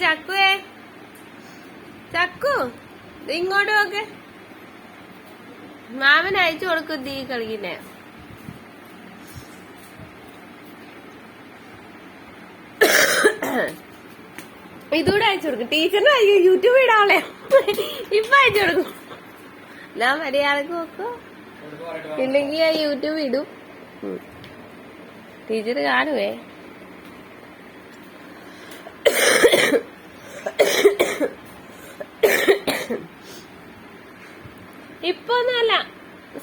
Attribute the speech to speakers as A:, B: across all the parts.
A: ചക്കുവേ ചക്കു ഇങ്ങോട്ട് നോക്ക്. മാമൻ അയച്ചു കൊടുക്കും തീ കളിക്കുന്നേ. ഇതൂടെ അയച്ചു കൊടുക്കും. ടീച്ചറിന് യൂട്യൂബ് ഇടാവളെ ഇപ്പൊ അയച്ചു കൊടുക്കും. ഞാൻ മര്യാദക്ക് നോക്കും, ഇല്ലെങ്കിൽ യൂട്യൂബ് ഇടും. ടീച്ചർ കാണുവേ. ഇപ്പൊ ഒന്നുമല്ല,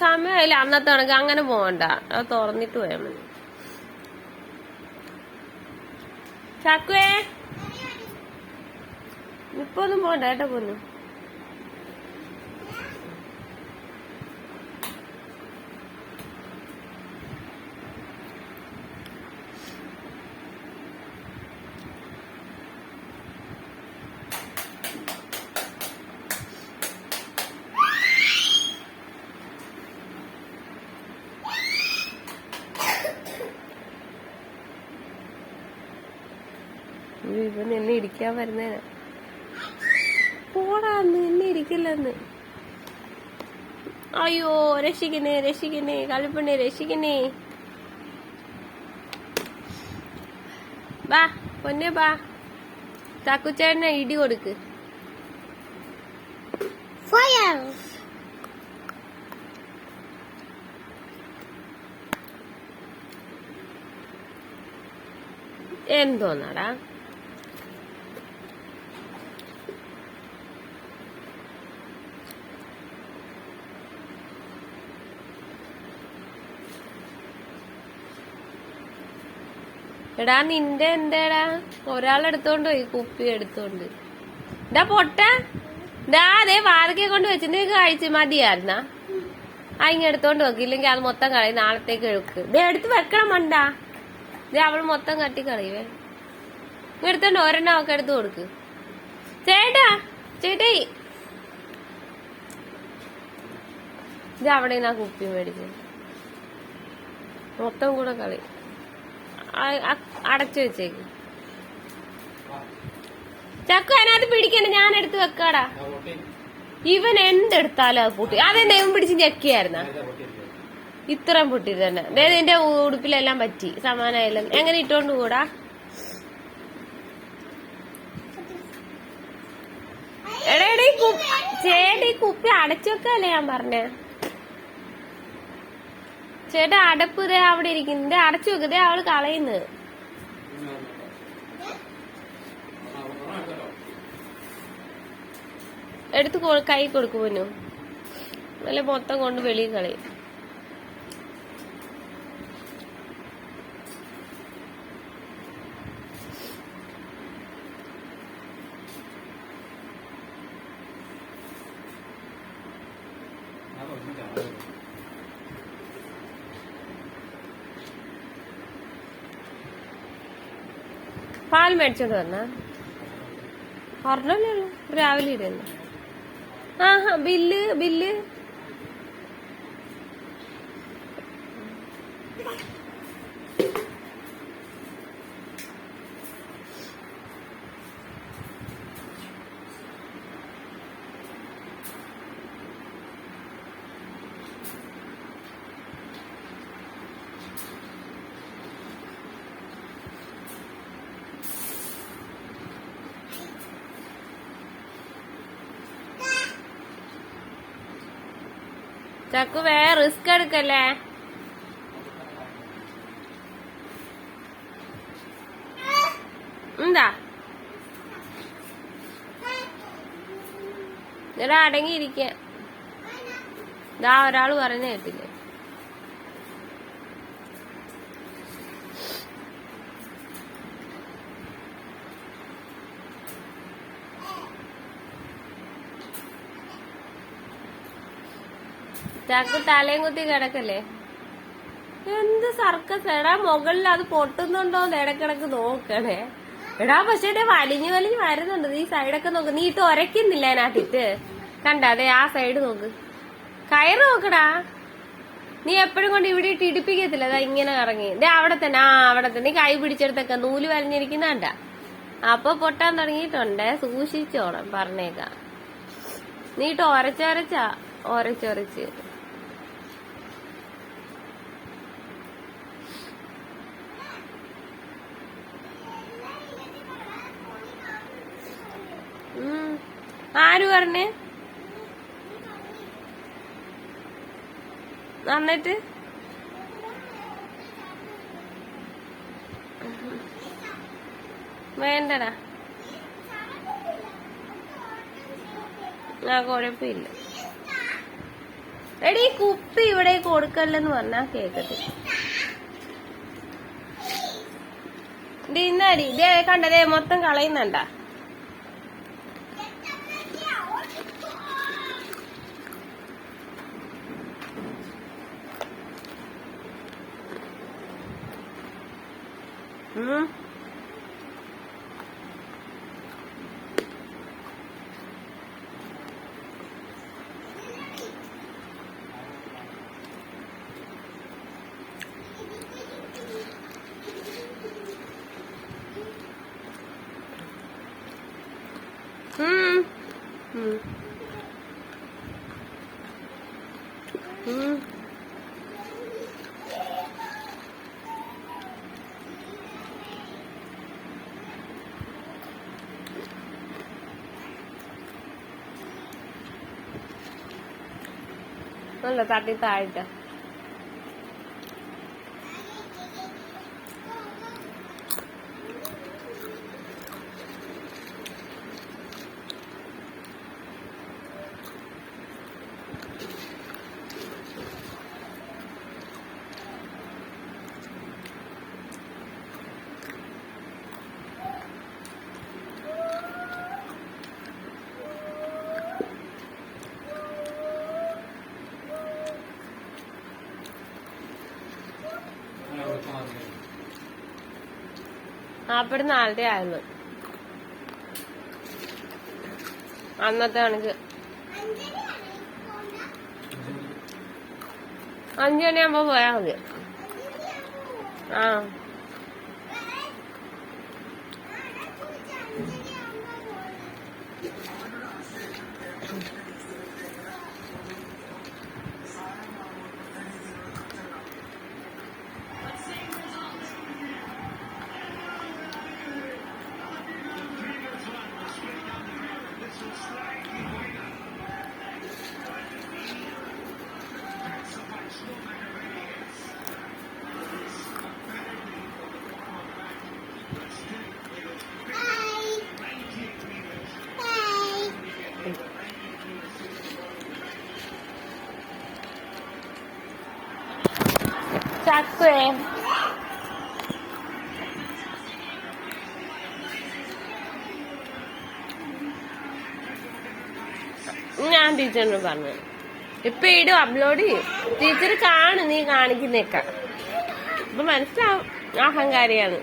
A: സമയമായില്ല. അന്നത്തെ കണക്ക് അങ്ങനെ പോകണ്ട, അത് തുറന്നിട്ട് പോയാൽ മതി. ചക്കുവേ ഇപ്പൊ ഒന്നും പോകണ്ട കേട്ടോ. പോന്നു ഇപ്പൊ നിന്നെ ഇരിക്കാൻ വരുന്നേനാ. പോടാന്ന്, എന്നെ ഇരിക്കില്ലെന്ന്. അയ്യോ രക്ഷിക്കണേ രക്ഷിക്കണേ കളിപ്പണ്ണേ രക്ഷിക്കണേ. ബാ പൊന്നെ ബാ, ചക്കുച്ചേട്ടനെ ഇടി കൊടുക്ക്. എന്തോന്നാടാ എടാ നിന്റെ എന്തേടാ? ഒരാളെടുത്തോണ്ട് പോയി കുപ്പി എടുത്തോണ്ട്. ഇതാ പൊട്ട ഇതാ അതേ വാതക്കെ കൊണ്ട് വെച്ചിട്ട് കഴിച്ച് മതിയായിരുന്ന. ഇങ്ങ എടുത്തോണ്ട് വെക്ക്, ഇല്ലെങ്കിൽ അത് മൊത്തം കളയും. നാളത്തേക്ക് എഴുക്ക്. ഇതേ എടുത്ത് വെക്കണം മണ്ടാ. ഇതേ അവള് മൊത്തം കട്ടി കളയുവേ. എടുത്തോണ്ട് ഒരെണ്ണം ഒക്കെ എടുത്ത് കൊടുക്ക്. ചേട്ടാ ചേട്ടേ ഇത് അവിടെ നിന്ന് ആ കുപ്പി മേടിച്ചു മൊത്തം കൂടെ കളി. അടച്ചു വെച്ചേക്ക്. ചക്കു അതിനകത്ത് പിടിക്കണ്ട, ഞാൻ എടുത്ത് വെക്കാടാ. ഇവൻ എന്തെടുത്താലും അത് പൊട്ടി. അതെന്താ ഇവൻ പിടിച്ച് ഞെക്കിയായിരുന്ന? ഇത്രയും പൊട്ടി തന്നെ. അതായത് എന്റെ ഉടുപ്പിലെല്ലാം പറ്റി. സമാനായാലും എങ്ങനെ ഇട്ടോണ്ട് കൂടാ? എടാ ചേട്ടാ ഈ കുപ്പി അടച്ചു വെക്കല്ലേ ഞാൻ പറഞ്ഞേ. ചേട്ടാ അടപ്പ് ഇതേ അവിടെ ഇരിക്കുന്നത്, അടച്ചു വെക്കതേ അവള് കളയുന്നത്. എടുത്ത് കൈ കൊടുക്കുമോ? അല്ലെ മൊത്തം കൊണ്ട് വെളിയിൽ കളയും. പാൽ മേടിച്ചോണ്ട് വന്നാ പറഞ്ഞല്ലോ രാവിലെ ഇരുന്നു. ആഹാ ബില്ല് ബില്ല് ചക്കു വേറെ റിസ്ക് എടുക്കല്ലേ. എന്താ ഇതാ അടങ്ങിയിരിക്ക. ഇതാ ഒരാള് പറഞ്ഞ കേട്ടില്ലേ? ചക്കു തലയും കുത്തി കിടക്കല്ലേ. എന്ത് സർക്കസ് എടാ. മുകളിൽ അത് പൊട്ടുന്നുണ്ടോന്ന് ഇടക്കിടക്ക് നോക്കണേ എടാ. പക്ഷേ വലിഞ്ഞു വലിഞ്ഞു വരുന്നുണ്ട്. ഈ സൈഡൊക്കെ നോക്ക്. നീ ഇട്ട് ഒരയ്ക്കുന്നില്ല അതിനകത്തിട്ട്. കണ്ട അതെ ആ സൈഡ് നോക്ക്. കയറ് നോക്കടാ. നീ എപ്പോഴും കൊണ്ട് ഇവിടെ ഇട്ട് ഇടിപ്പിക്കത്തില്ല. അതാ ഇങ്ങനെ കറങ്ങി. ഇതേ അവിടെ തന്നെ. അവിടെ തന്നെ. നീ കൈ പിടിച്ചെടുത്തൊക്കെ നൂല് വലിഞ്ഞിരിക്കുന്നണ്ട. അപ്പൊ പൊട്ടാൻ തുടങ്ങിയിട്ടുണ്ടേ, സൂക്ഷിച്ചോണം പറഞ്ഞേക്കാം. നീട്ട് ഒരച്ചൊരച്ച് ആര് പറഞ്ഞേ? എന്നിട്ട് വേണ്ടടാ, കുഴപ്പമില്ല. എടീ കുപ്പി ഇവിടെ കൊടുക്കല്ലെന്ന് പറഞ്ഞാ കേക്കത്തില്ല. ഇന്നാടി ഇതേ കണ്ടതേ മൊത്തം കളയുന്നുണ്ടാ. നല്ല തട്ടി താഴ്ത്ത. അവിടുന്ന് ആളുടെ ആയിരുന്നു അന്നത്തെ കണക്ക്. 5 മണിയാകുമ്പോ പോയാ മതി. ആ ചക്കേ ഞാൻ ടീച്ചറിനോട് പറഞ്ഞു, ഇപ്പൊ ഇടും അപ്ലോഡ് ചെയ്യും. ടീച്ചർ കാണും നീ കാണിക്കുന്നേക്ക. ഇപ്പൊ മനസ്സിലാവും അഹങ്കാരിയാണ്.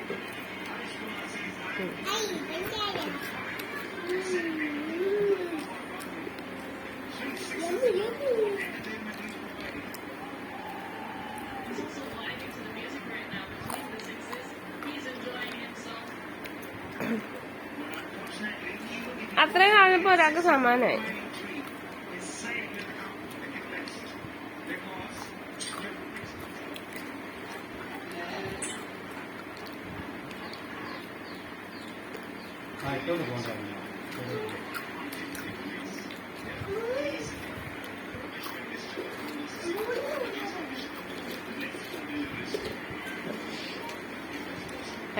A: അത്രയും കാണുമ്പോ ഒരാൾക്ക് സമാനായി.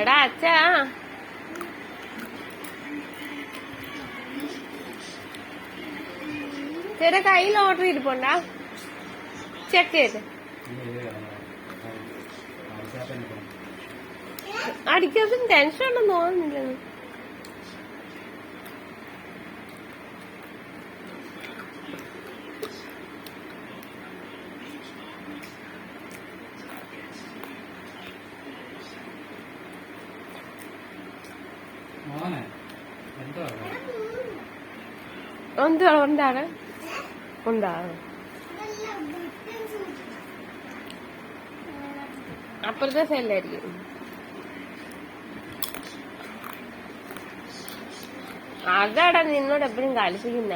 A: എടാ അച്ഛാ, ചേട്ടാ കയ്യിൽ ഓർഡർ ഇരിപ്പുണ്ടാ? ചെക്ക് ചെയ്ത് അടിക്കാത്ത ടെൻഷൻ ഉണ്ടെന്ന് തോന്നുന്നില്ല. എന്താണ് ഉണ്ടാകും അപ്പുറത്തെ സൈഡിലായിരിക്കും. അതാടാ നിന്നോട് എപ്പോഴും കളിപ്പിക്കുന്ന